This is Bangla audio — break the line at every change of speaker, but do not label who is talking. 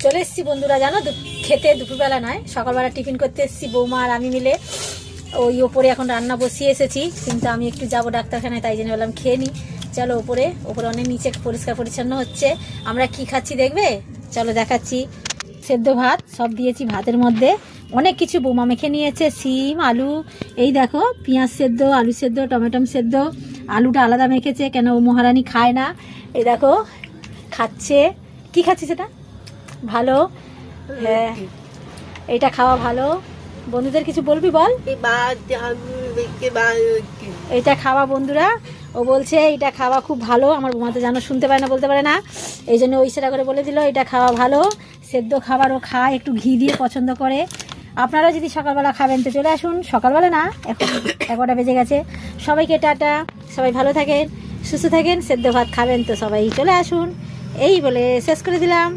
চলে এসেছি বন্ধুরা, জানো খেতে দুপুরবেলা নয়, সকালবেলা টিফিন করতে এসেছি বৌমা আর আমি মিলে। ওই ওপরে এখন রান্না বসিয়ে এসেছি, কিন্তু আমি একটু যাবো ডাক্তারখানায়, তাই জন্য বললাম খেয়ে নিই। চলো ওপরে অনেক নিচে পরিষ্কার পরিচ্ছন্ন হচ্ছে। আমরা কি খাচ্ছি দেখবে, চলো দেখাচ্ছি। সেদ্ধ ভাত সব দিয়েছি ভাতের মধ্যে, অনেক কিছু বৌমা মেখে নিয়েছে, সিম আলু, এই দেখো পেঁয়াজ সেদ্ধ, আলু সেদ্ধ, টমেটো সেদ্ধ, আলুটা আলাদা মেখেছে কেন ও মহারানী খায় না। এই দেখো খাচ্ছে, কি খাচ্ছে সেটা ভালো। হ্যাঁ এটা খাওয়া ভালো। বন্ধুদের কিছু বলবি বল। এটা খাওয়া বন্ধুরা, ও বলছে এটা খাওয়া খুব ভালো। আমার বৌমা তো জানো শুনতে পারে না, বলতে পারে না, এই জন্য ওই সেটা করে বলে দিল এটা খাওয়া ভালো। সেদ্ধ খাবারও খায়, একটু ঘি দিয়ে পছন্দ করে। আপনারা যদি সকালবেলা খাবেন তো চলে আসুন। সকালবেলা না, এখন 11টা বেজে গেছে। সবাইকে টাটা, সবাই ভালো থাকেন, সুস্থ থাকেন। সেদ্ধ ভাত খাবেন তো সবাই চলে আসুন, এই বলে শেষ করে দিলাম।